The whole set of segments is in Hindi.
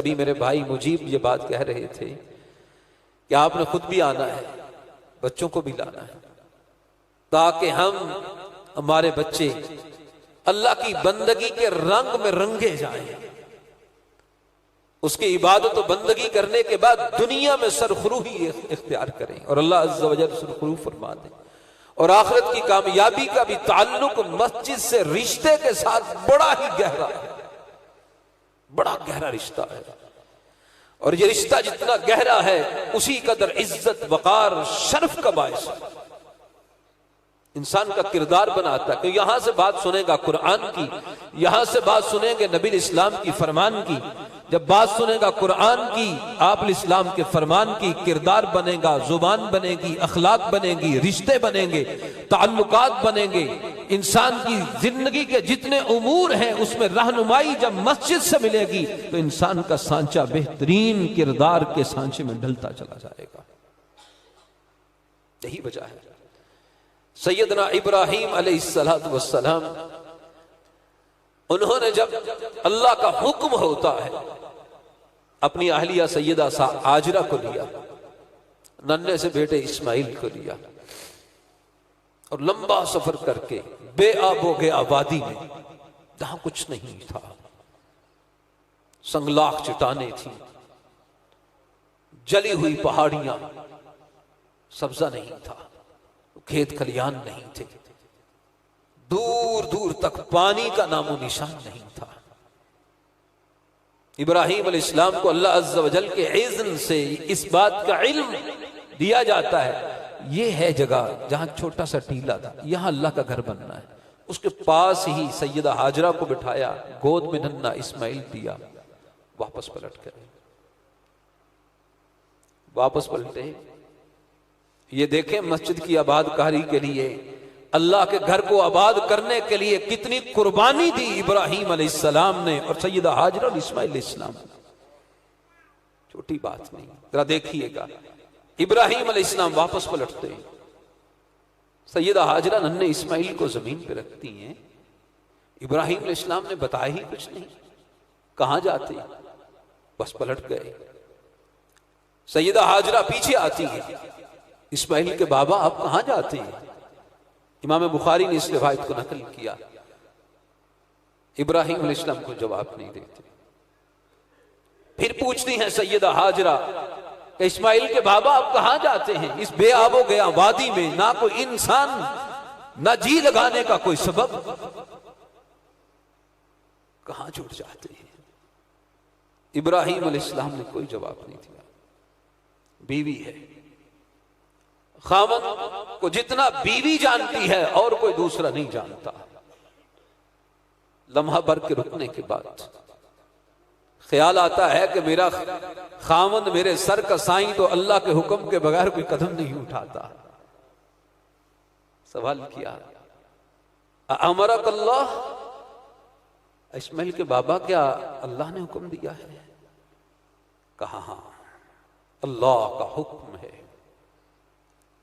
अभी मेरे भाई मुजीब ये बात कह रहे थे कि आपने खुद भी आना है, बच्चों को भी लाना है, ताकि हमारे बच्चे अल्लाह की बंदगी के रंग में रंगे जाएं। उसकी इबादत और बंदगी करने के बाद दुनिया में सरखुरूही इख्तियार करें और अल्लाह अज़्ज़ व जल सरखुरू फरमा दें। और आखिरत की कामयाबी का भी ताल्लुक मस्जिद से रिश्ते के साथ बड़ा ही गहरा है, बड़ा गहरा रिश्ता है। और ये रिश्ता जितना गहरा है उसी कदर इज्जत वकार शर्फ का बायस इंसान का किरदार बनाता है। कि यहां से बात सुनेगा कुरान की, यहां से बात सुनेंगे नबी इस्लाम की फरमान की। जब बात सुनेगा कुरान की, आप इस्लाम के फरमान की, किरदार बनेगा, जुबान बनेगी, अखलाक बनेगी, रिश्ते बनेंगे, ताल्लुकात बनेंगे। इंसान की जिंदगी के जितने उमूर हैं उसमें रहनुमाई जब मस्जिद से मिलेगी तो इंसान का सांचा बेहतरीन किरदार के सांचे में ढलता चला जाएगा। यही वजह है सैयदना इब्राहीम अलैहिस्सलातु वस्सलाम, उन्होंने जब अल्लाह का हुक्म होता है अपनी अहलिया सैयदा हाजरा को लिया, नन्हे से बेटे इस्माइल को लिया और लंबा सफर करके बेआबो गया वादी में, जहां कुछ नहीं था, संगलाख चट्टानें थी, जली हुई पहाड़ियां, सब्जा नहीं था, खेत खलियान नहीं थे, दूर दूर तक पानी का नामो निशान नहीं था। इब्राहीम अलैहिस्सलाम को अल्लाह अज़्ज़ व जल के इज़्न से इस बात का इल्म दिया जाता है, ये है जगह जहां छोटा सा टीला था, यहां अल्लाह का घर बनना है। उसके पास ही सैयदा हाजरा को बिठाया, गोद में नन्हा इस्माइल दिया, वापस पलट कर वापस पलटे। ये देखें मस्जिद की आबादकारी के लिए, अल्लाह के घर को आबाद करने के लिए कितनी कुर्बानी दी इब्राहीम अलैहिस्सलाम ने और सैयदा हाजरा और इस्माइल अलैहिस्सलाम। छोटी बात नहीं, जरा देखिएगा। इब्राहीम अलैहिस्सलाम वापस पलटते, सैयदा हाजरा नन्हे इस्माइल को जमीन पे रखती हैं। इब्राहीम अलैहिस्सलाम ने बताया ही कुछ नहीं, कहां जाते, बस पलट गए। सैयदा हाजरा पीछे आती है, इस्माइल के बाबा आप कहां जाते हैं? इमाम बुखारी ने इस रिवायत को नकल किया। इब्राहीम अलैहिस्सलाम को जवाब नहीं देते। फिर पूछती हैं सैयदा हाजरा कि इस्माइल के बाबा आप कहां जाते हैं इस बेआबो गया वादी में, ना कोई इंसान, ना जी लगाने का कोई सबब, कहां जुट जाते हैं? इब्राहीम अलैहिस्सलाम ने कोई जवाब नहीं दिया। बीवी है, खामन को जितना बीवी जानती है और कोई दूसरा नहीं जानता। लम्हा भर के रुकने के बाद ख्याल आता है कि मेरा खामन मेरे सर का साईं तो अल्लाह के हुक्म के बगैर कोई कदम नहीं उठाता। सवाल किया, अमरक अल्लाह, इस्माइल के बाबा क्या अल्लाह ने हुक्म दिया है? कहा हां, अल्लाह का हुक्म है।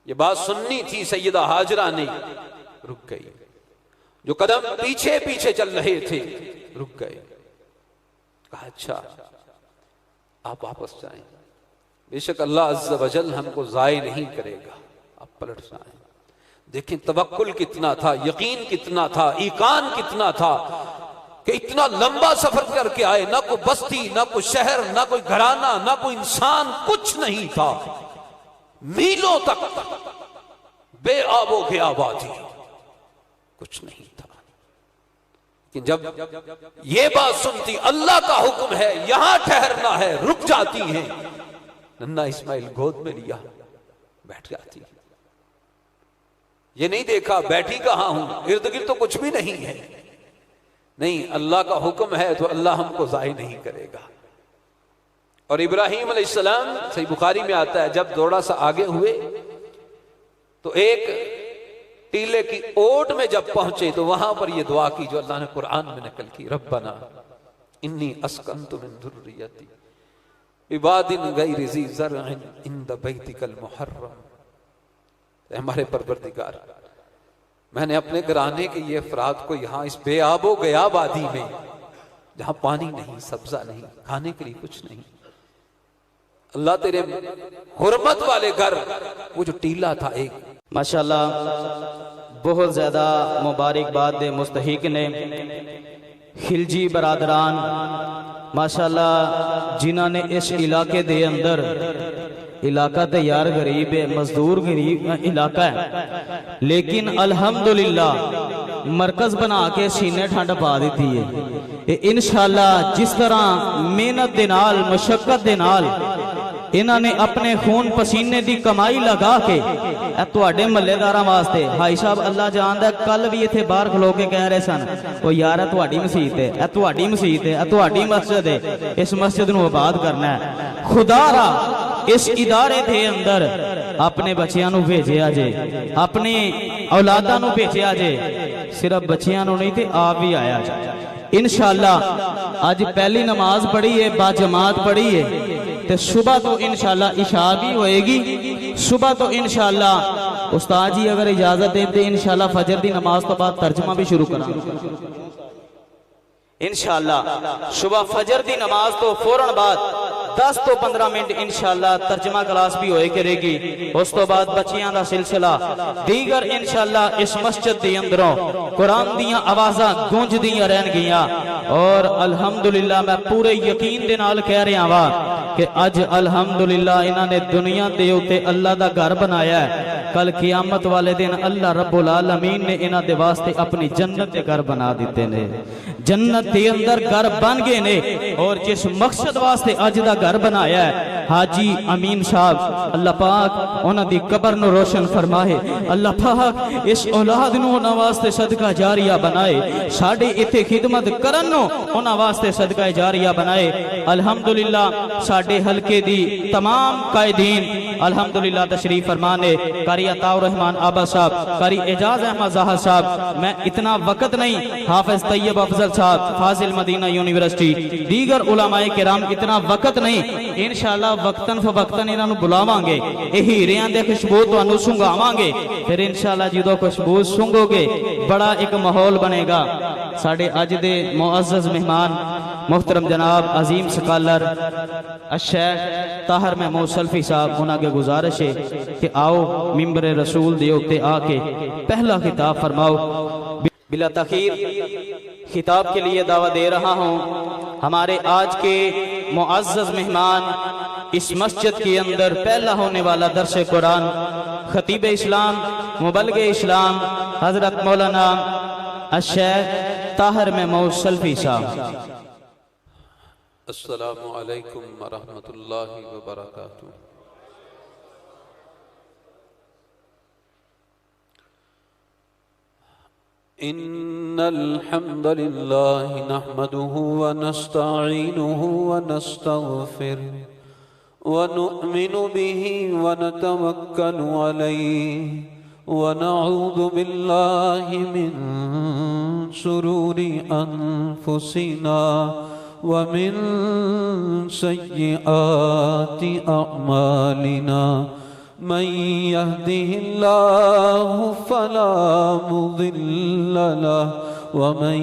ये बात सुननी थी सैयदा हाजरा ने, रुक गई। जो कदम पीछे पीछे चल रहे थे रुक गए। कहा अच्छा आप वापस जाएं, बेशक अल्लाह अज़्ज़ व जल हमको ज़ाय नहीं करेगा, आप पलट जाएं। देखें तवक्कुल कितना था, यकीन कितना था, ईकान कितना था कि इतना लंबा सफर करके आए, ना कोई बस्ती, ना कोई शहर, ना कोई घराना, ना कोई इंसान, कुछ नहीं था, मीलों तक बेआबो गया वादी, कुछ नहीं था। लेकिन जब ये बात सुनती अल्लाह का हुक्म है, यहां ठहरना है, रुक जाती हैं। नन्हा इस्माइल गोद में लिया, बैठ जाती। ये नहीं देखा बैठी कहां हूं, इर्द गिर्द तो कुछ भी नहीं है। नहीं, अल्लाह का हुक्म है तो अल्लाह हमको ज़ाय नहीं करेगा। और इब्राहीम अलैहिस्सलाम, सही बुखारी में आता है, जब थोड़ा सा आगे हुए तो एक टीले की ओट में जब पहुंचे तो वहां पर यह दुआ की जो अल्लाह ने कुरान में नकल की, रब्बना इन्नी अस्कंतु मिन ज़ुर्रियती बिवादिन गैरि ज़ी ज़रअन इंद बैतिकल मुहर्रम। हमारे परवरदिगार, मैंने अपने घराने के ये अफराद को यहां इस बेआबो गया वादी में जहां पानी नहीं, सब्जा नहीं, खाने के लिए कुछ नहीं। अल्लाह तेरे हुर्मत वाले घर, वो जो टीला था एक, माशाल्लाह बहुत ज़्यादा मुबारकबाद दे मुस्तहिक ने खिलजी बरादरान माशाल्लाह, जिन्हों ने इस इलाके दे अंदर, इलाका तो यार गरीब है, मजदूर गरीब इलाका है, लेकिन अल्हम्दुलिल्लाह मरकज बना के सीने ठंड पा दी है। इंशाअल्लाह जिस तरह मेहनत दे नाल, मुशक्कत दे नाल इन्होंने अपने खून पसीने की कमाई लगा के तुहाडे महल्लेदारां वास्ते, भाई साहब अल्लाह जानदा, कल भी इत्थे बाहर खलो के कह रहे सन, ओ यार तुहाडी मसीत है, ए तुहाडी मसीत है, ए तुहाडी मस्जिद है, इस मस्जिद नूं आबाद करना है। खुदारा इस इदारे के अंदर अपने बच्चियां नूं भेजिया जे, अपने औलादां नूं भेजिया जे, सिर्फ बच्चियां नूं नहीं ते आप भी आया जे। इंशाअल्लाह अज पहली नमाज पढ़ी है, बाजमात पढ़ी है, तो सुबह तो इंशाअल्लाह इशा भी होएगी। सुबह तो इंशाअल्लाह उस्ताद जी अगर इजाजत देते इंशाअल्लाह फजर की नमाज तो बाद तर्जमा भी शुरू करा इंशाअल्लाह। सुबह फजर की नमाज तो फौरन बाद 10 तो 15 मिनट इंशाअल्लाह तर्जमा क्लास भी होए करेगी। उस तो बाद बच्चियां दा सिलसिला दीगर इंशाअल्लाह इस मस्जिद के अंदरों कुरान दियां आवाज़ां गूंजदियां रहन गियां। और अल्हम्दुलिल्लाह मैं पूरे यकीन दे नाल कह रहा वा कि अज अल्हम्दुलिल्लाह इन्होंने दुनिया के उत्ते अल्लाह का घर बनाया है। कल क़यामत वाले दिन अल्लाह रब्बुल आलमीन ने इन्हां दे वास्ते अपनी जन्नत के घर बना दिते ने, जन्नत के अंदर घर बन गए ने। और जिस मकसद वास्ते अज का घर बनाया है हाजी अमीन साहब, अल्लाह पाक उन्हां दी कब्र नूं रोशन फरमाए, अल्लाह पाक इस औलाद नूं उन्हां वास्ते सदका जारिया बनाए, साडे इत्थे खिदमत करन नूं उन्हां वास्ते सदका जारिया बनाए। अल्हम्दुलिल्लाह साडे हलके दी तमाम कायदीन अल्हम्दुलिल्लाह तशरीफ फरमाने, कारी अताउर रहमान आबा साहब, कारी एजाज अहमद ज़ाहर साहब, मैं इतना वक्त नहीं, हाफिज तैयब अफजल साहब फाजिल मदीना यूनिवर्सिटी, दीगर उलमाए किराम, इतना वक्त नहीं, इंशाअल्लाह वक्तन फवक्तन इन्हां नूं बुलावांगे, ये हीरियां दे खुशबू तुहानूं सुंघावांगे, फिर इंशाअल्लाह जो खुशबू सुंघोगे बड़ा एक माहौल बनेगा। साडे अज दे मुअज़्ज़ज़ मेहमान मुहतरम जनाब अजीम स्कॉलर शेख ताहिर महमूद सल्फी साहब, उन्होंने गुजारिश है कि आओ मिंबर रसूल दे उत्ते आके पहला खिताब फरमाओ। बिला तखीर खिताब के लिए दावा दे रहा हूँ हमारे आज के मुअज़्ज़ज़ मेहमान, इस मस्जिद के अंदर पहला होने वाला दर्स कुरान खतीब इस्लाम मुबल्लिग इस्लाम हजरत मौलाना शेख ताहिर महमूद सल्फी साहब। अस्सलामु अलैकुम वरहमतुल्लाहि वबरकातुहू। इन्नल हम्दुलिल्लाहि नहमदुहु व नस्तईनुहु व नस्तगफिरुहु व नु'मिनु बिही व नतवक्कलु अलैहि व नऊज़ु बिल्लाहि मिन शुरूरि अनफुसिना व मिन सय्यिआति अअमालिना। मन यहदिहिल्लाहु फला मुदिल्ल लहु व मन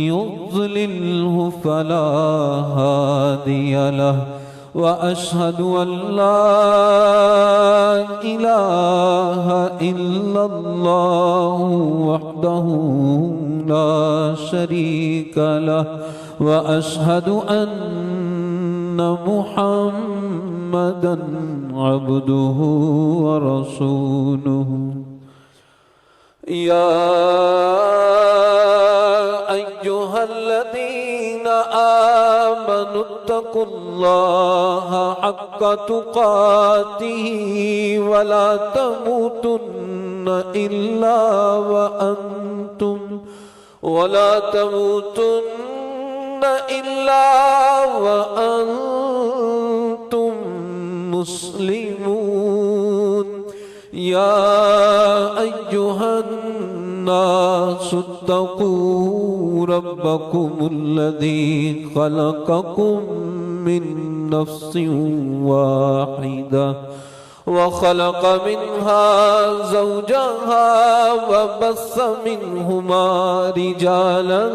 युद्लिल्हु फला हादिय लहु व अशहदु अल्ला इलाहा इल्लल्लाहु वहदहु ला शरीका लहु व अशहदु अन्न मुहम्मदन अब्दुहु व रसूलुहु। या अय्युहल्लज़ीना आमनुत्तकुल्लाहा हक्का तुक़ातिही व ला तमूतुन्न इल्ला व अंतुम मुस्लिमून। या अय्युहन्नासुत्तकू रब्बकुमुल्लज़ी खलक़कुम मिन नफ्सिन वाहिदा व खलक़ मिन्हा ज़ौजहा व बस्स मिन्हुमा रिजालन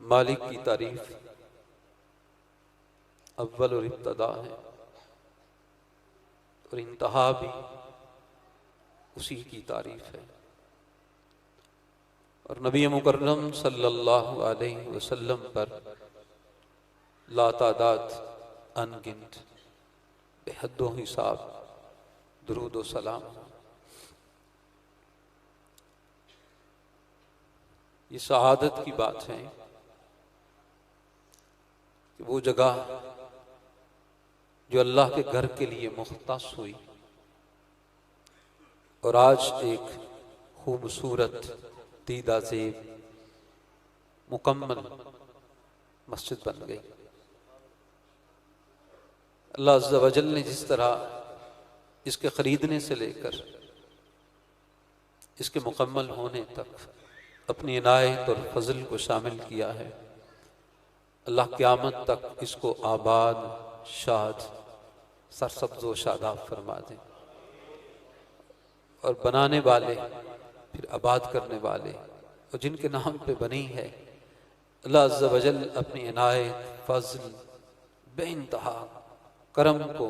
मालिक की तारीफ अव्वल और इब्तदा है और इंतहा भी उसी की तारीफ है। और नबी मुकर्रम सल्लल्लाहु अलैहि वसल्लम पर लातादाद अनगिनत बेहद्दो हिसाब दुरूद व सलाम। ये शहादत की बात है कि वो जगह जो अल्लाह के घर के लिए मुख्तस हुई और आज एक खूबसूरत दीदा से मुकम्मल मस्जिद बन गई। अल्लाह अज़्ज़ा वजल ने जिस तरह इसके खरीदने से लेकर इसके मुकम्मल होने तक अपनी इनायत और फजल को शामिल किया है, अल्लाह क़यामत तक इसको आबाद शाद सरसब्ज़ व शादाब फरमा दे। और बनाने वाले फिर आबाद करने वाले और जिनके नाम पे बनी है अल्लाह अज़्ज़ा वजल अपनी इनायत फजल बेइंतहा करम को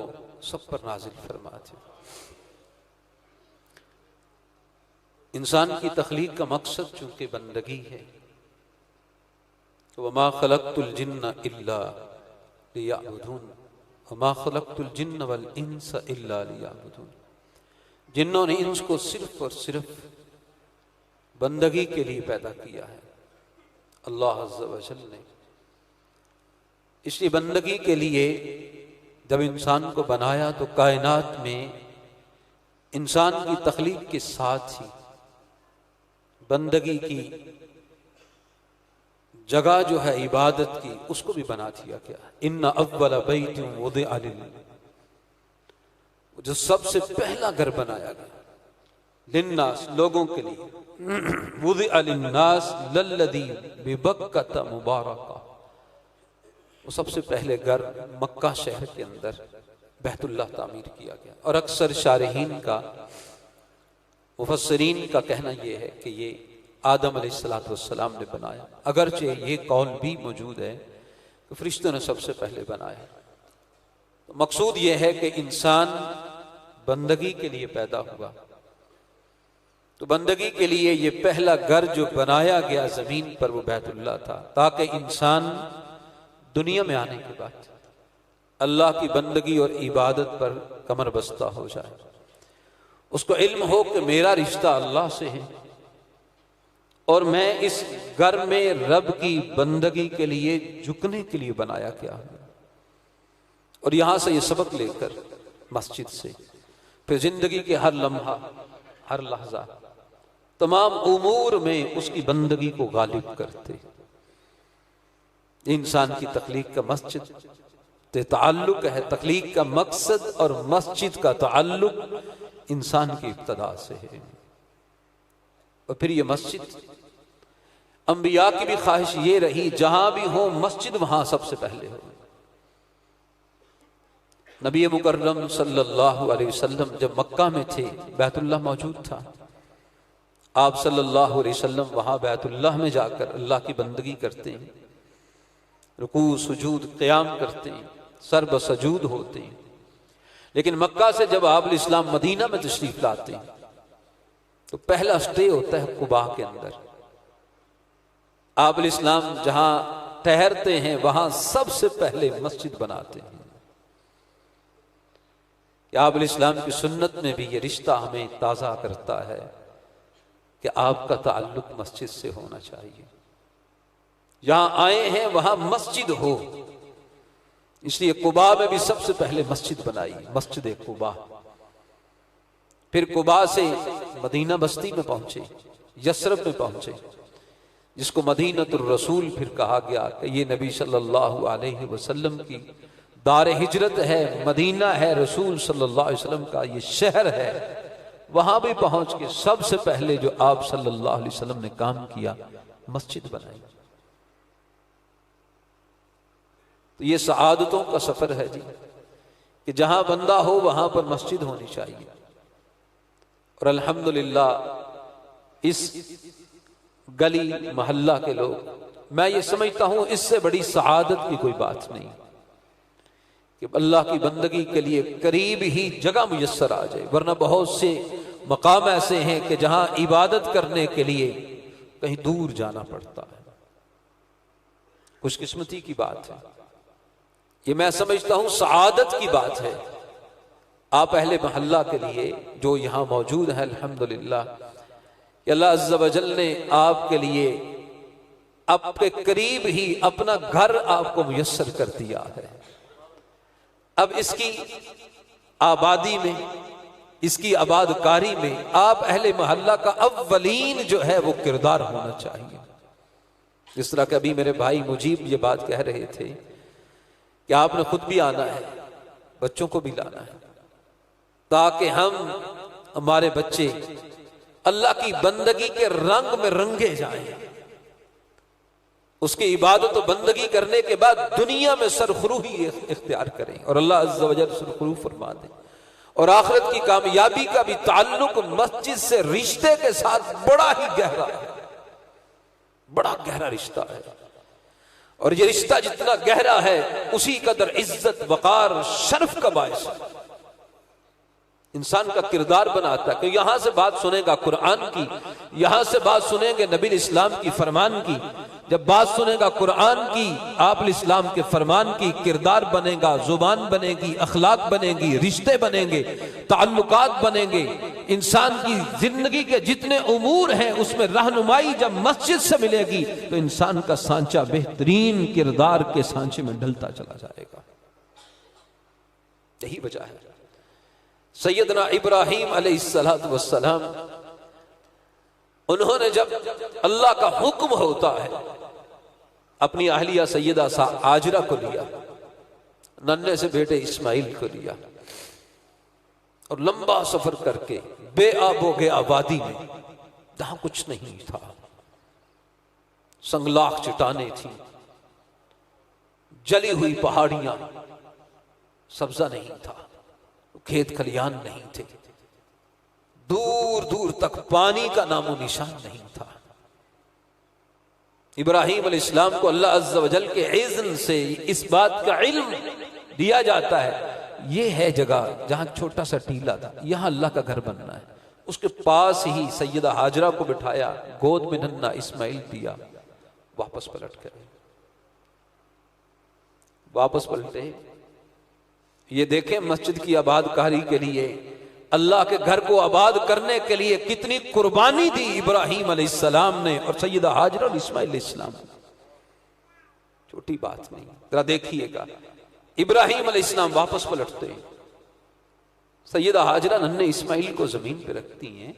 सब पर नाजिल फरमा दे। इंसान की तख्लीक का मकसद चूंकि बंदगी है, वमा खलक़तुल जिन्न इल्ला लियअबुदून वमा खलक़तुल जिन्न वल इंस इल्ला लियअबुदून। जिन्नों ने इंस को सिर्फ और सिर्फ बंदगी के लिए पैदा किया है अल्लाह अज़्ज़ा व जल ने। इसलिए बंदगी के लिए जब इंसान को बनाया तो कायनात में इंसान की तख्लीक के साथ ही बंदगी की जगह जो है इबादत की उसको भी बना दिया गया। इन्ना अव्वल बैतिन वुदिअ लिल, जो सबसे पहला घर बनाया गया लिन्नास, लोगों के लिए, वुदिअ लिन्नास लल्लज़ी बिबक्कत मुबारका, वो सबसे पहले घर मक्का शहर के अंदर बैतुल्लाह तामीर किया गया। और अक्सर शारहीन का, मुफस्सिरीन का कहना यह है कि ये आदम अलैहिस्सलातु वस्सलाम ने बनाया, अगरचे ये कौल भी मौजूद है कि फरिश्तों ने सबसे पहले बनाया। तो मकसूद ये है कि इंसान बंदगी के लिए पैदा हुआ, तो बंदगी के लिए ये पहला घर जो बनाया गया जमीन पर वो बैतुल्लाह था, ताकि इंसान दुनिया में आने के बाद अल्लाह की बंदगी और इबादत पर कमर बस्ता हो जाए, उसको इल्म हो कि मेरा रिश्ता अल्लाह से है और मैं इस घर में रब की बंदगी के लिए झुकने के लिए बनाया गया हूं। और यहां से ये सबक लेकर मस्जिद से फिर जिंदगी के हर लम्हा, हर लहजा, तमाम उमूर में उसकी बंदगी को गालिब करते। इंसान की तख्लीक का मस्जिद से ताल्लुक है, तख्लीक का मकसद और मस्जिद का ताल्लुक इंसान की इब्तदा से है। और फिर ये मस्जिद, अंबिया की भी ख्वाहिश ये रही जहां भी हो मस्जिद वहां सबसे पहले हो। नबी मुकर्रम सल्लल्लाहु अलैहि वसल्लम जब मक्का में थे, बैतुल्लाह मौजूद था, आप सल्लल्लाहु अलैहि वसल्लम वहां बैतुल्लाह में जाकर अल्लाह की बंदगी करते हैं, रुकू सुजूद क़याम करते हैं, सर बसजूद होते हैं। लेकिन मक्का से जब आप इस्लाम मदीना में तशरीफ लाते हैं तो पहला स्टे होता है कुबा के अंदर। आप इस्लाम जहां ठहरते हैं वहां सबसे पहले मस्जिद बनाते हैं। आप इस्लाम की सुन्नत में भी ये रिश्ता हमें ताज़ा करता है कि आपका ताल्लुक मस्जिद से होना चाहिए। यहां आए हैं वहां मस्जिद हो, इसलिए कुबा में भी सबसे पहले मस्जिद बनाई, मस्जिद कुबा। फिर कुबा से मदीना बस्ती में पहुंचे, यस्रब में पहुंचे, जिसको मदीनतुर रसूल फिर कहा गया कि ये नबी सल्लल्लाहु अलैहि वसल्लम की दार हिजरत है, मदीना है, रसूल सल्लल्लाहु अलैहि वसल्लम का ये शहर है। वहां भी पहुंच के सबसे पहले जो आप सल्लल्लाहु अलैहि वसल्लम ने काम किया, मस्जिद बनाई। तो ये सआदतों का सफर है जी, कि जहां बंदा हो वहां पर मस्जिद होनी चाहिए। और अल्हम्दुलिल्लाह इस गली मोहल्ला के लोग, मैं ये समझता हूं इससे बड़ी सआदत की कोई बात नहीं कि अल्लाह की बंदगी के लिए करीब ही जगह मुयस्सर आ जाए। वरना बहुत से मकाम ऐसे हैं कि जहां इबादत करने के लिए कहीं दूर जाना पड़ता है। खुशकिस्मती की बात है, ये मैं समझता हूं सआदत की बात है। आप अहले मोहल्ला के लिए जो यहां मौजूद है, अल्हम्दुलिल्लाह अल्लाह अज़्ज़ा व जल ने आपके लिए आपके करीब ही अपना घर आपको मुयस्सर कर दिया है। अब इसकी आबादी में, इसकी आबादकारी में आप अहले मोहल्ला का अव्वलीन जो है वो किरदार होना चाहिए। जिस तरह के अभी मेरे भाई मुजीब ये बात कह रहे थे कि आपने खुद भी आना है, बच्चों को भी लाना है, ताकि हमारे बच्चे अल्लाह की बंदगी के रंग में रंगे जाएं। उसकी इबादत और बंदगी करने के बाद दुनिया में सरखुरूही इख्तियार करें और अल्लाह अज़्ज़ा वजल सरखुरू फरमा दे। और आखिरत की कामयाबी का भी ताल्लुक मस्जिद से रिश्ते के साथ बड़ा ही गहरा है, बड़ा गहरा रिश्ता है। और ये रिश्ता जितना गहरा है उसी कदर इज्जत, वकार, शर्फ का बायस है। इंसान का किरदार बनाता है कि यहां से बात सुनेगा कुरान की, यहां से बात सुनेंगे नबी इस्लाम की फरमान की। जब बात सुनेगा कुरान की, आप इस्लाम के फरमान की, किरदार बनेगा, जुबान बनेगी, अखलाक बनेगी, रिश्ते बनेंगे, ताल्लुकात बनेंगे। इंसान की जिंदगी के जितने उमूर हैं उसमें रहनुमाई जब मस्जिद से मिलेगी तो इंसान का सांचा बेहतरीन किरदार के सांचे में ढलता चला जाएगा। यही वजह है सैयदना इब्राहीम अलैहिस्सलातु वस्सलाम, उन्होंने जब अल्लाह का हुक्म होता है अपनी अहलिया सैयदा हाजरा को लिया, नन्हे से बेटे इस्माइल को लिया और लंबा सफर करके बेआबो गया वादी में, जहां कुछ नहीं था, संगलाख चट्टानें थी, जली हुई पहाड़ियां, सब्जा नहीं था, खेत खलियान नहीं थे, दूर दूर तक पानी का नामो निशान नहीं था। इब्राहीम अलैहिस्सलाम को अल्लाह अज़्ज़ा वजल के इज़्न से इस बात का इल्म दिया जाता है, ये है जगह जहां छोटा सा टीला था, यहां अल्लाह का घर बनना है। उसके पास ही सैयदा हाजरा को बिठाया, गोद में नन्हा इस्माइल दिया, वापस पलट कर वापस पलटे। ये देखें मस्जिद की आबादकारी के लिए, अल्लाह के घर को आबाद करने के लिए कितनी कुर्बानी दी इब्राहीम अलैहिस्सलाम ने और सैयदा हाजरा और इस्माइल अलैहिस्सलाम। छोटी बात नहीं, जरा देखिएगा। इब्राहीम अलैहिस्सलाम वापस पलटते, सैयदा हाजरा नन्हे इस्माइल को जमीन पे रखती हैं।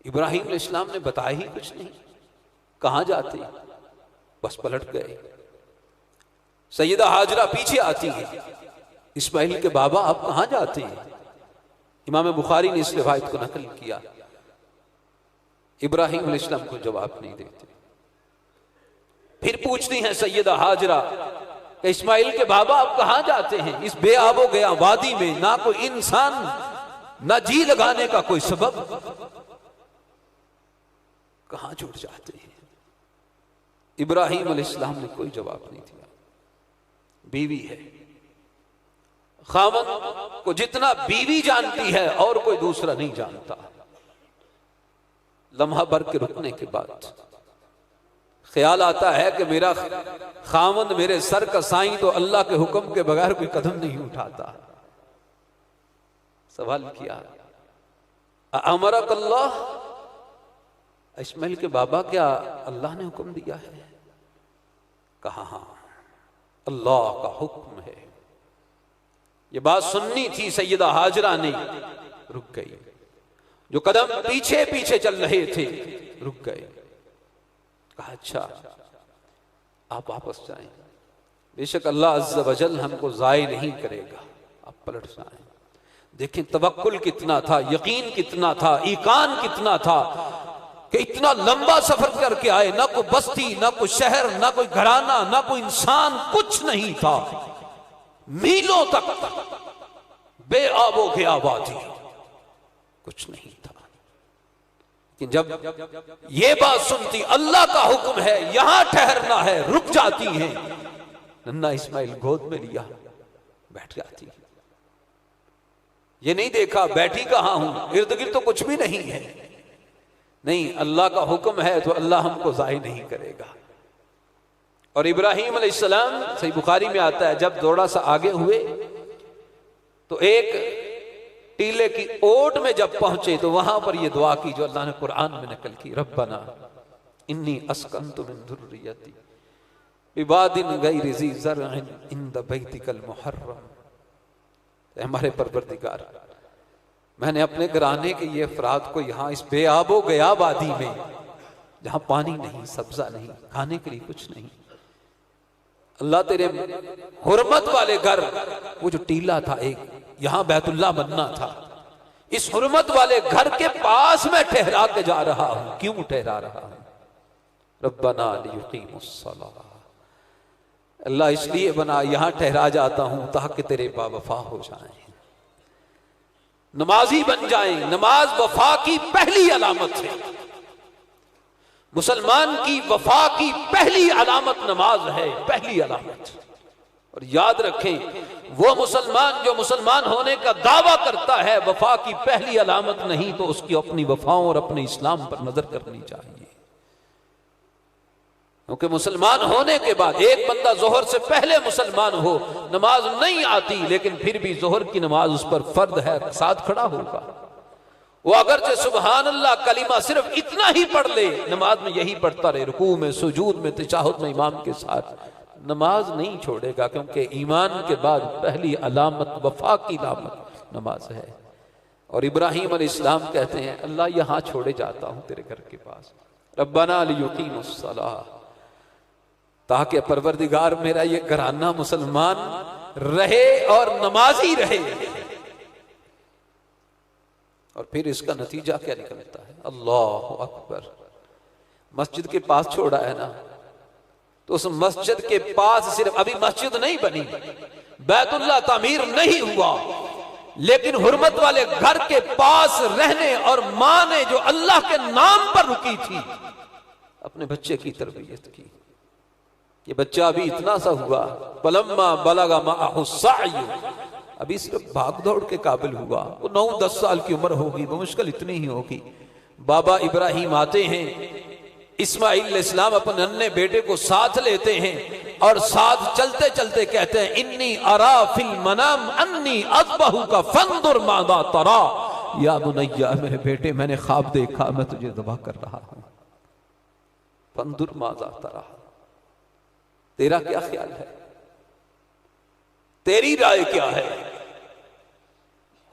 इब्राहीम अलैहिस्सलाम ने बताया ही कुछ नहीं, कहां जाते, बस पलट गए। सैयदा हाजरा पीछे आती है, इस्माइल के बाबा आप कहां जाते हैं? इमाम बुखारी ने इस रिवायत को नकल किया। इब्राहीम अलैहिस्सलाम को जवाब नहीं देते। फिर पूछती हैं सैयदा हाजरा कि इस्माइल के बाबा आप कहां जाते हैं? इस बेआबो गया वादी में ना कोई इंसान, ना जी लगाने का कोई सबब, कहां जुट जाते हैं? इब्राहीम अलैहिस्सलाम ने कोई जवाब नहीं दिया। बीवी है, खामन को जितना बीवी जानती है और कोई दूसरा नहीं जानता। लम्हा भर के रुकने के बाद ख्याल आता है कि मेरा खामन मेरे सर का साईं तो अल्लाह के हुक्म के बगैर कोई कदम नहीं उठाता। सवाल किया, अमरक अल्लाह, इस्माइल के बाबा क्या अल्लाह ने हुक्म दिया है? कहा हां, अल्लाह का हुक्म है। ये बात सुननी थी सैयदा हाजरा ने, रुक गई। जो कदम पीछे पीछे चल रहे थे रुक गए। कहा अच्छा आप वापस जाएं, बेशक अल्लाह अज़्ज़ा वजल हमको ज़ाय नहीं करेगा, आप पलट जाएं। देखें तवक्कुल कितना था, यकीन कितना था, ईकान कितना था कि इतना लंबा सफर करके आए, ना कोई बस्ती, ना कोई शहर, ना कोई घराना, ना कोई इंसान, कुछ नहीं था। मीलों तक बेआबो के आबादी, कुछ नहीं था। लेकिन जब ये बात सुनती अल्लाह का हुक्म है, यहां ठहरना है, रुक जाती हैं। नन्हा इस्माइल गोद में लिया, बैठ जाती। ये नहीं देखा बैठी कहां हूं, इर्द गिर्द तो कुछ भी नहीं है। नहीं, अल्लाह का हुक्म है तो अल्लाह हमको ज़ाय नहीं करेगा। और इब्राहीम अलैहिस्सलाम, सही बुखारी में आता है, जब थोड़ा सा आगे हुए तो एक टीले की ओट में जब पहुंचे तो वहां पर ये दुआ की जो अल्लाह ने कुरान में नकल की, रब्बना इन्नी अस्कंतु मिन दुर्रियती बिवादिन गैरि ज़ी ज़रअन इंद बैतिकल मुहर्रम। हमारे परवरदिगार, मैंने अपने घराने के ये अफराद को यहाँ इस बेआबो गया वादी में, जहां पानी नहीं, सब्जा नहीं, खाने के लिए कुछ नहीं, अल्लाह तेरे हुर्मत वाले घर, वो जो टीला था एक, यहां बैतुल्लाह बनना था, इस हुर्मत वाले घर के पास मैं ठहरा के जा रहा हूं। क्यों ठहरा रहा हूं? रब्बना लियुकीमुस्सलाह, अल्लाह इसलिए बना, यहां ठहरा जाता हूं ताकि तेरे बावफा हो जाएं, नमाजी बन जाएं। नमाज वफा की पहली अलामत है। मुसलमान की वफा की पहली अलामत नमाज है, पहली अलामत। और याद रखें, वो मुसलमान जो मुसलमान होने का दावा करता है, वफा की पहली अलामत नहीं तो उसकी अपनी वफाओं और अपने इस्लाम पर नजर करनी चाहिए। क्योंकि मुसलमान होने के बाद एक बंदा जोहर से पहले मुसलमान हो, नमाज नहीं आती, लेकिन फिर भी जोहर की नमाज उस पर फर्द है, साथ खड़ा होगा। वो अगरचे सुबहान अल्लाह कलीमा सिर्फ इतना ही पढ़ ले, नमाज में यही पढ़ता रहे, रुकू में, सुजूद में, तशहुद में इमाम के साथ, नमाज नहीं छोड़ेगा। क्योंकि ईमान के बाद पहली अलामत वफा की अलामत नमाज है। और इब्राहीम अलैहिस्सलाम कहते हैं, अल्लाह यहाँ छोड़े जाता हूँ तेरे घर के पास, रब्बना लियुकीमुस्सलाह, ताकि परवरदिगार मेरा ये घराना मुसलमान रहे और नमाजी रहे। और फिर इसका नतीजा क्या निकलता है? अल्लाह अकबर। मस्जिद के पास छोड़ा है ना, तो उस मस्जिद के पास सिर्फ अभी मस्जिद नहीं बनी, बैतुल्लाह तामीर नहीं हुआ, लेकिन हुर्मत वाले घर के पास रहने और मां ने जो अल्लाह के नाम पर रुकी थी, अपने बच्चे की तरबियत की। ये बच्चा अभी इतना सा हुआ, पलम्मा बलगा माअहु सअयु, अभी सिर्फ भाग दौड़ के काबिल हुआ, वो 9-10 साल की उम्र होगी, वो मुश्किल इतनी ही होगी। बाबा इब्राहिम आते हैं, इस्माइल अलैहिस्सलाम अपने नन्हे बेटे को साथ लेते हैं और साथ चलते चलते कहते हैं, इन्नी अरा फिल मनाम अन्नी अज़बहु का फंदुर मादा तरा, या बुनैया, मेरे बेटे मैंने ख्वाब देखा, मैं तुझे ज़बह कर रहा हूं, फंदुर मादा तरा, तेरा क्या ख्याल है, तेरी राय क्या है?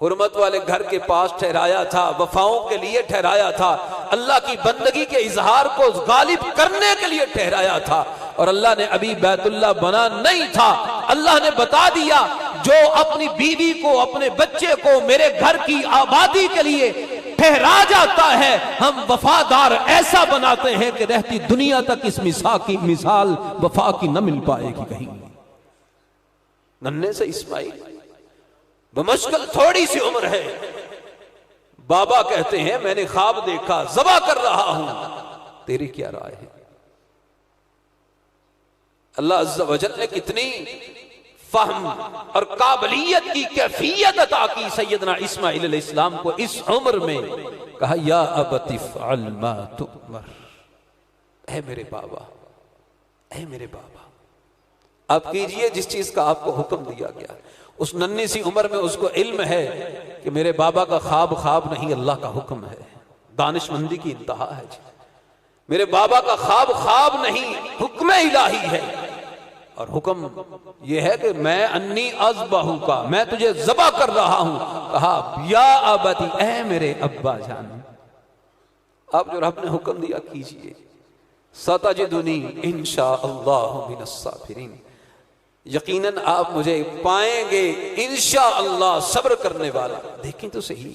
हुर्मत वाले घर के पास ठहराया था, वफाओं के लिए ठहराया था, अल्लाह की बंदगी के इजहार को गालिब करने के लिए ठहराया था। और अल्लाह ने अभी बैतुल्लाह बना नहीं था, अल्लाह ने बता दिया, जो अपनी बीवी को, अपने बच्चे को मेरे घर की आबादी के लिए ठहरा जाता है, हम वफादार ऐसा बनाते हैं कि रहती दुनिया तक इस मिसाल वफा की न मिल पाएगी कहीं। नन्हे से इस्माइल, बमुश्किल थोड़ी सी उम्र है, बाबा कहते हैं मैंने ख्वाब देखा, ज़बह कर रहा हूं, तेरी क्या राय है? अल्लाह अज़्ज़ा वजल ने कितनी फहम और काबिलियत की कैफियत अता की सैयदना इस्माइल अलैहिस्सलाम को इस उम्र में। कहा, या अबति फ़अल मा तुअमर, ऐ मेरे बाबा, ऐ मेरे बाबा, आप कीजिए जिस चीज का आपको हुक्म दिया गया। उस नन्ही सी उम्र में उसको इल्म है कि मेरे बाबा का ख्वाब नहीं, अल्लाह का हुक्म है। दानिशमंदी की इंतहा है जी। मेरे बाबा का ख्वाब नहीं, हुक्म इलाही है। और हुक्म यह है कि मैं अन्नी अज़बहु का, मैं तुझे ज़बह कर रहा हूं। कहा, या अबती, ऐ मेरे अब्बा जान, आप जो रब ने हुक्म दिया कीजिए। सतजिदुनी इंशाअल्लाहु मिनस साबिरीन, यकीनन आप मुझे पाएंगे इंशाअल्लाह सब्र करने वाला। देखें तो सही,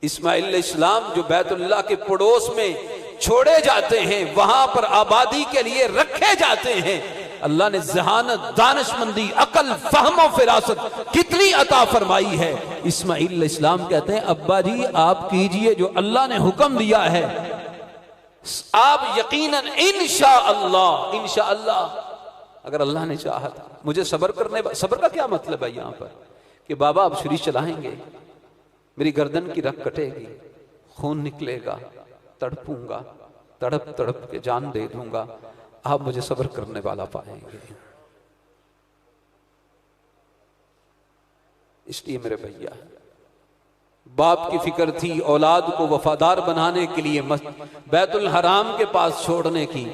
इस्माइल अलैहिस्सलाम जो बैतुल्लाह के पड़ोस में छोड़े जाते हैं, वहां पर आबादी के लिए रखे जाते हैं, अल्लाह ने ज़हानत, दानिशमंदी, अकल, फहम और फिरासत कितनी अता फरमाई है। इस्माइल अलैहिस्सलाम कहते हैं, अब्बा जी आप कीजिए जो अल्लाह ने हुक्म दिया है, आप यकीनन इंशाअल्लाह, इंशाअल्लाह, अगर अल्लाह ने चाहा था। मुझे सब्र करने, सब्र का क्या मतलब है यहाँ पर? कि बाबा आप छुरी चलाएंगे, मेरी गर्दन की रग कटेगी, खून निकलेगा, तड़पूंगा, तड़प तड़प के जान दे दूंगा, आप मुझे सब्र करने वाला पाएंगे। इसलिए मेरे भैया, बाप की फिक्र थी औलाद को वफादार बनाने के लिए बैतुल हराम के पास छोड़ने की।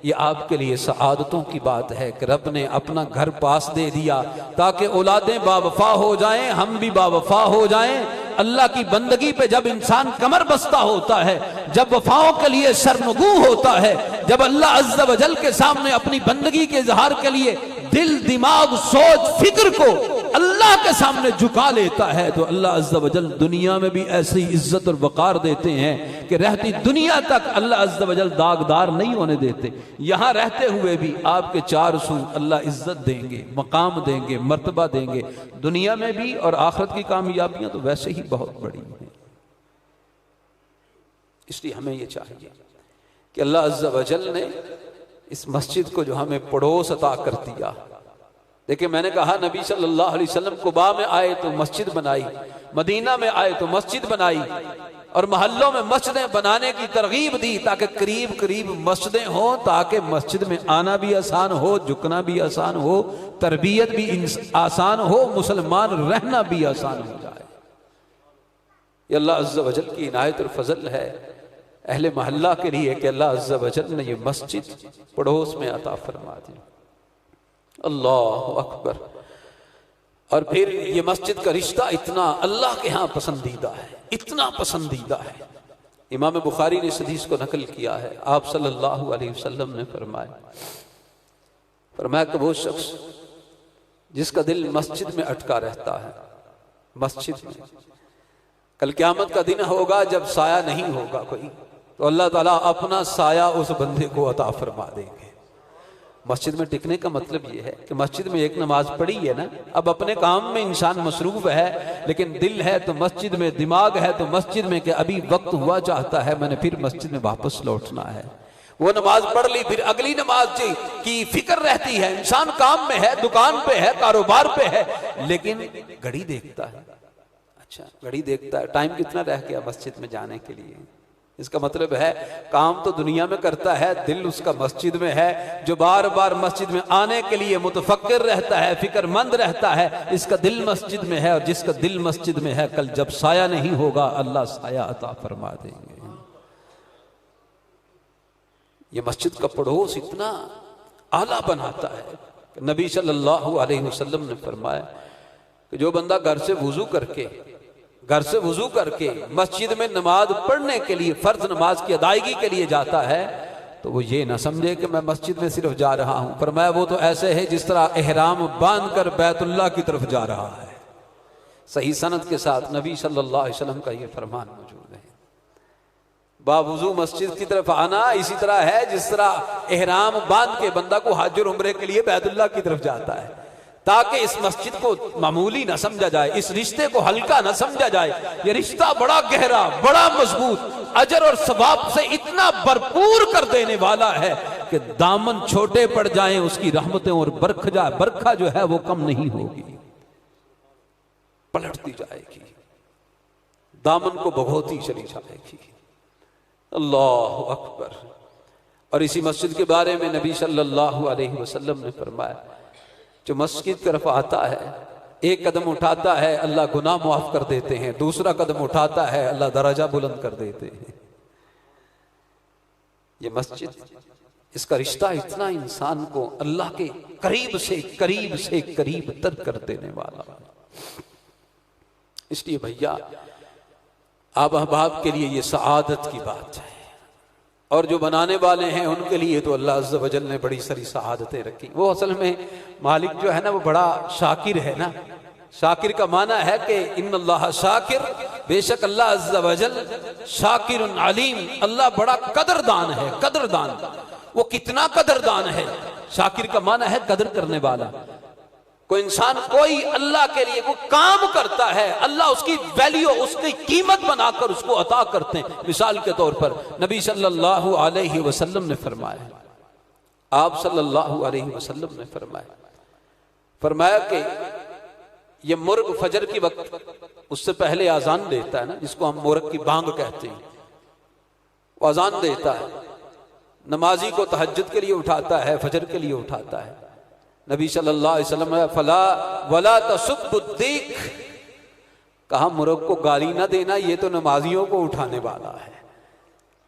ये आपके लिए सआदतों की बात है कि रब ने अपना घर पास दे दिया ताकि औलादें बावफा हो जाएं, हम भी बावफा हो जाएं। अल्लाह की बंदगी पे जब इंसान कमर बस्ता होता है, जब वफाओं के लिए सरनगू होता है, जब अल्लाह अज़्ज़ा वजल के सामने अपनी बंदगी के इज़हार के लिए दिल, दिमाग, सोच, फिक्र को अल्लाह के सामने झुका लेता है, तो अल्लाह अज़्ज़ा वजल दुनिया में भी ऐसी इज्जत और वक़ार देते हैं कि रहती दुनिया तक अल्लाह अज़्ज़ा वजल दागदार नहीं होने देते। यहाँ रहते हुए भी आपके चार सू अल्लाह इज्जत देंगे, मकाम देंगे, मर्तबा देंगे, दुनिया में भी, और आखिरत की कामयाबियां तो वैसे ही बहुत बड़ी हैं। इसलिए हमें यह चाहिए कि अल्लाह अज़्ज़ा वजल ने इस मस्जिद को जो हमें पड़ोस अता कर दिया, देखिए मैंने कहा नबी सल्लल्लाहु अलैहि वसल्लम कुबा में आए तो मस्जिद बनाई, मदीना में आए तो मस्जिद बनाई, और मोहल्लों में मस्जिदें बनाने की तरगीब दी ताकि करीब करीब मस्जिदें हों, ताकि मस्जिद में आना भी आसान हो, झुकना भी आसान हो, तरबियत भी आसान हो, मुसलमान रहना भी आसान हो जाए। ये अल्लाह अज़्ज़ा वजल की इनायत और फजल है अहले मोहल्ला के लिए कि अल्लाह अज़्ज़ा वजल ने ये मस्जिद पड़ोस में अता फरमा दी। अल्लाह अकबर। और फिर ये मस्जिद का रिश्ता इतना अल्लाह के यहाँ पसंदीदा है, इतना पसंदीदा है। इमाम बुखारी ने इस हदीस को नकल किया है। आप सल्लल्लाहु अलैहि वसल्लम ने फरमाया कि वो शख्स जिसका दिल मस्जिद में अटका रहता है, मस्जिद में, कल क़यामत का दिन होगा जब साया नहीं होगा कोई, तो अल्लाह ताला अपना साया उस बंदे को अता फरमा देंगे। मस्जिद में टिकने का मतलब ये है कि मस्जिद में एक नमाज पढ़ी है ना, अब अपने काम में इंसान मसरूफ है, लेकिन दिल है तो मस्जिद में, दिमाग है तो मस्जिद में, कि अभी वक्त हुआ चाहता है मैंने फिर मस्जिद में वापस लौटना है। वो नमाज पढ़ ली, फिर अगली नमाज की फिक्र रहती है। इंसान काम में है, दुकान पे है, कारोबार पे है, लेकिन घड़ी देखता है। अच्छा, घड़ी देखता है, टाइम कितना रह गया मस्जिद में जाने के लिए। इसका मतलब है काम तो दुनिया में करता है, दिल उसका मस्जिद में है, जो बार बार मस्जिद में आने के लिए मुतफक्किर रहता है, फिक्रमंद रहता है, इसका दिल मस्जिद में है। और जिसका दिल मस्जिद में है, कल जब साया नहीं होगा अल्लाह साया अता फरमा देंगे। ये मस्जिद का पड़ोस इतना आला बनाता है कि नबी सल्लल्लाहु अलैहि वसल्लम ने फरमाया कि जो बंदा घर से वुजू करके मस्जिद में नमाज पढ़ने के लिए, फर्ज नमाज की अदायगी के लिए जाता है, तो वो ये ना समझे कि मैं मस्जिद में सिर्फ जा रहा हूं। फरमाया वो तो ऐसे है जिस तरह एहराम बांध कर बैतुल्लाह की तरफ जा रहा है। सही सनद के साथ नबी सल्लल्लाहु अलैहि वसल्लम का ये फरमान मौजूद है। बावुजू मस्जिद की तरफ आना इसी तरह है जिस तरह एहराम बांध के बंदा को हज और उम्रे के लिए बैतुल्लाह की तरफ जाता है, ताकि इस मस्जिद को मामूली ना समझा जाए, इस रिश्ते को हल्का ना समझा जाए। ये रिश्ता बड़ा गहरा, बड़ा मजबूत, अजर और सवाब से इतना भरपूर कर देने वाला है कि दामन छोटे पड़ जाएं उसकी रहमतें और बरखा जो है वो कम नहीं होगी, पलटती जाएगी, दामन को भगोती चली जाएगी। अल्लाह अकबर। और इसी मस्जिद के बारे में नबी सल्लल्लाहु अलैहि वसल्लम ने फरमाया, जो मस्जिद की तरफ आता है, एक कदम उठाता है अल्लाह गुनाह माफ कर देते हैं, दूसरा कदम उठाता है अल्लाह दराजा बुलंद कर देते हैं। ये मस्जिद, इसका रिश्ता इतना इंसान को अल्लाह के करीब से करीब तर कर देने वाला। इसलिए भैया आप अहबाब के लिए ये सआदत की बात है, और जो बनाने वाले हैं उनके लिए तो अल्लाह अज़्ज़ा वजल ने बड़ी सारी सआदतें रखी। वो असल में मालिक जो है ना वो बड़ा शाकिर है ना। शाकिर का माना है कि इन्नल्लाह शाकिर, बेशक अल्लाह अज़्ज़ा वजल शाकिरुन अलीम, अल्लाह बड़ा कदरदान है। कदरदान, वो कितना कदरदान है। शाकिर का माना है कदर करने वाला। कोई इंसान कोई अल्लाह के लिए वो काम करता है, अल्लाह उसकी वैल्यू, उसकी कीमत बनाकर उसको अता करते हैं। मिसाल के तौर पर नबी सल्लल्लाहु अलैहि वसल्लम ने फरमाया, आप सल्लल्लाहु अलैहि वसल्लम ने फरमाया कि ये मुर्ग फजर की वक्त उससे पहले आजान देता है ना, जिसको हम मुर्ग की बांग कहते हैं, वो आजान देता है, नमाजी को तहज्जुद के लिए उठाता है, फजर के लिए उठाता है। नबी सल्लल्लाहु अलैहि वसल्लम फला वला तसुब्बुद्दीक, कहा मुर्ग को गाली ना देना, ये तो नमाजियों को उठाने वाला है।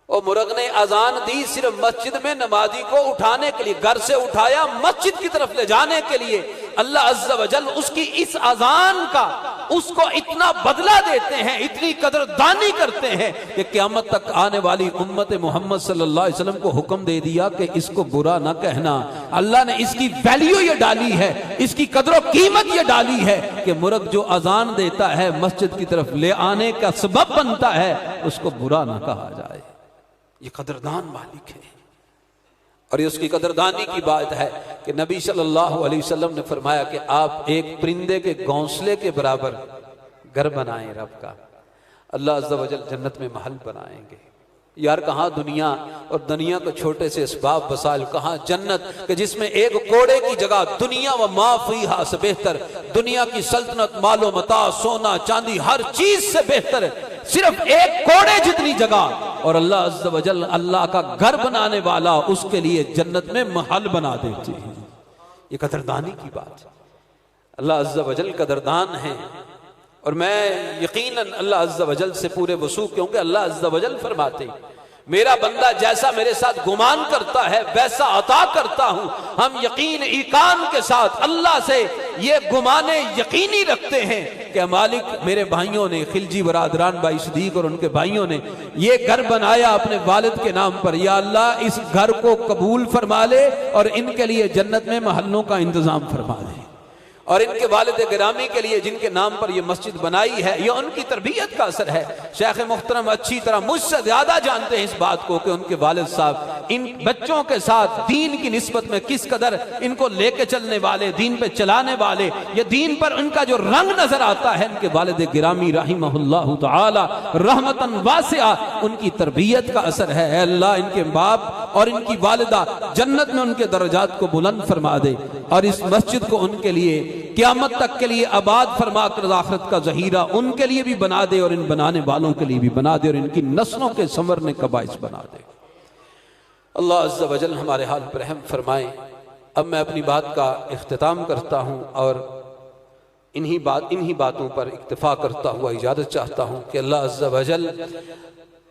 और मुर्ग ने अजान दी सिर्फ मस्जिद में नमाजी को उठाने के लिए, घर से उठाया मस्जिद की तरफ ले जाने के लिए। अल्लाह अज़्ज़ा वजल उसकी इस अजान का उसको इतना बदला देते हैं, इतनी कदरदानी करते हैं कि क़यामत तक आने वाली उम्मत मोहम्मद सल्लल्लाहु अलैहि वसल्लम को हुक्म दे दिया कि इसको बुरा ना कहना। अल्लाह ने इसकी वैल्यू ये डाली है, इसकी कदर कीमत ये डाली है कि मुर्ग जो अजान देता है मस्जिद की तरफ ले आने का सबब बनता है, उसको बुरा ना कहा जाए। ये कदरदान मालिक है। और ये उसकी कदरदानी की बात है कि नबी सल्लल्लाहु अलैहि वसल्लम ने फरमाया कि आप एक परिंदे के घोंसले के बराबर घर बनाएं रब का, अल्लाह अज़्ज़ा वजल जन्नत में महल बनाएंगे। यार कहाँ दुनिया और दुनिया को छोटे से इसबाब वसाइल, कहाँ जन्नत कि जिसमें एक कोड़े की जगह दुनिया व माफीहा से बेहतर, दुनिया की सल्तनत, मालो मता, सोना चांदी हर चीज से बेहतर, सिर्फ एक कोड़े जितनी जगह। और अल्लाह अज़्ज़ व जल अल्लाह का घर बनाने वाला उसके लिए जन्नत में महल बना देते हैं। ये कदरदानी की बात है। अल्लाह अज़्ज़ व जल कदरदान है। और मैं यकीनन अल्लाह अज़्ज़ व जल से पूरे वसूख, क्योंकि अल्लाह अज़्ज़ व जल फरमाते मेरा बंदा जैसा मेरे साथ गुमान करता है वैसा अता करता हूं। हम यकीन ईकान के साथ अल्लाह से ये गुमाने यकीनी रखते हैं कि मालिक मेरे भाइयों ने, खिलजी बरादरान भाई सदीक और उनके भाइयों ने ये घर बनाया अपने वालिद के नाम पर, या अल्लाह इस घर को कबूल फरमा ले और इनके लिए जन्नत में महलों का इंतजाम फरमा दे। और इनके वालिद गिरामी के लिए जिनके नाम पर यह मस्जिद बनाई है, यह उनकी तरबियत का असर है। शेख मुहतरम अच्छी तरह मुझसे ज्यादा जानते हैं इस बात को कि उनके वालिद साहब इन बच्चों के साथ दीन की निस्बत में किस कदर इनको लेके चलने वाले, दीन पे चलाने वाले, ये दीन पर उनका जो रंग नजर आता है इनके वालिद गिरामी रहिमहुल्लाहु तआला रहमतन वासिआ, उनकी तरबियत का असर है। अल्लाह इनके बाप और इनकी वालिदा जन्नत में उनके दर्जात को बुलंद फरमा दे और इस मस्जिद को उनके लिए क़यामत तक के लिए आबाद फरमा कर आखिरत का ज़हीरा उनके लिए भी बना दे और इन बनाने वालों के लिए भी बना दे और इनकी नस्लों के संवरने का बाइस बना दे। अल्लाह अज़्ज़ व जल हमारे हाल पर रहम फरमाए। अब मैं अपनी बात का इख्तिताम करता हूँ और इन्हीं बातों पर इक्तिफा करता हुआ इजाज़त चाहता हूँ कि अल्लाह अज़्ज़ व जल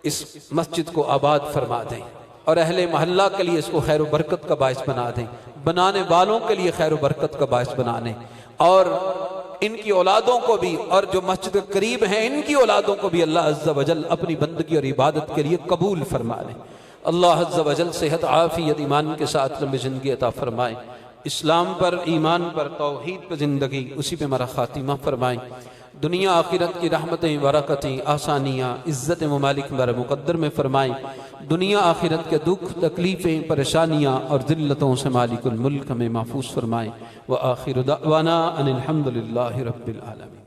इस मस्जिद को आबाद फरमा दें और अहले महल्ला के लिए इसको खैर बरकत का बाइस बना दें, बनाने वालों के लिए खैर बरकत का बाइस बनाने, और इनकी औलादों को भी और जो मस्जिद के करीब हैं इनकी औलादों को भी अल्लाह अज़्ज़ व जल अपनी बंदगी और इबादत के लिए कबूल फरमा लें। अल्लाह अज़्ज़ व जल सेहत आफियत ईमान के साथ लंबी ज़िंदगी अता फरमाए, इस्लाम पर, ईमान पर, तौहीद पर ज़िंदगी, उसी पे हमारा खातिमा फरमाए। दुनिया आखिरत की रहमतें, बरकतें, आसानियाँ, इज़्ज़त ममालिक हमारे मुक़द्दर में फरमाएँ। दुनिया आखिरत के दुख, तकलीफ़ें, परेशानियाँ और ज़िल्लतों से मालिकुल मुल्क में महफूज फरमाएँ। व आखिर दावाना अनिल हम्दुलिल्लाहि रब्बिल आलमीन।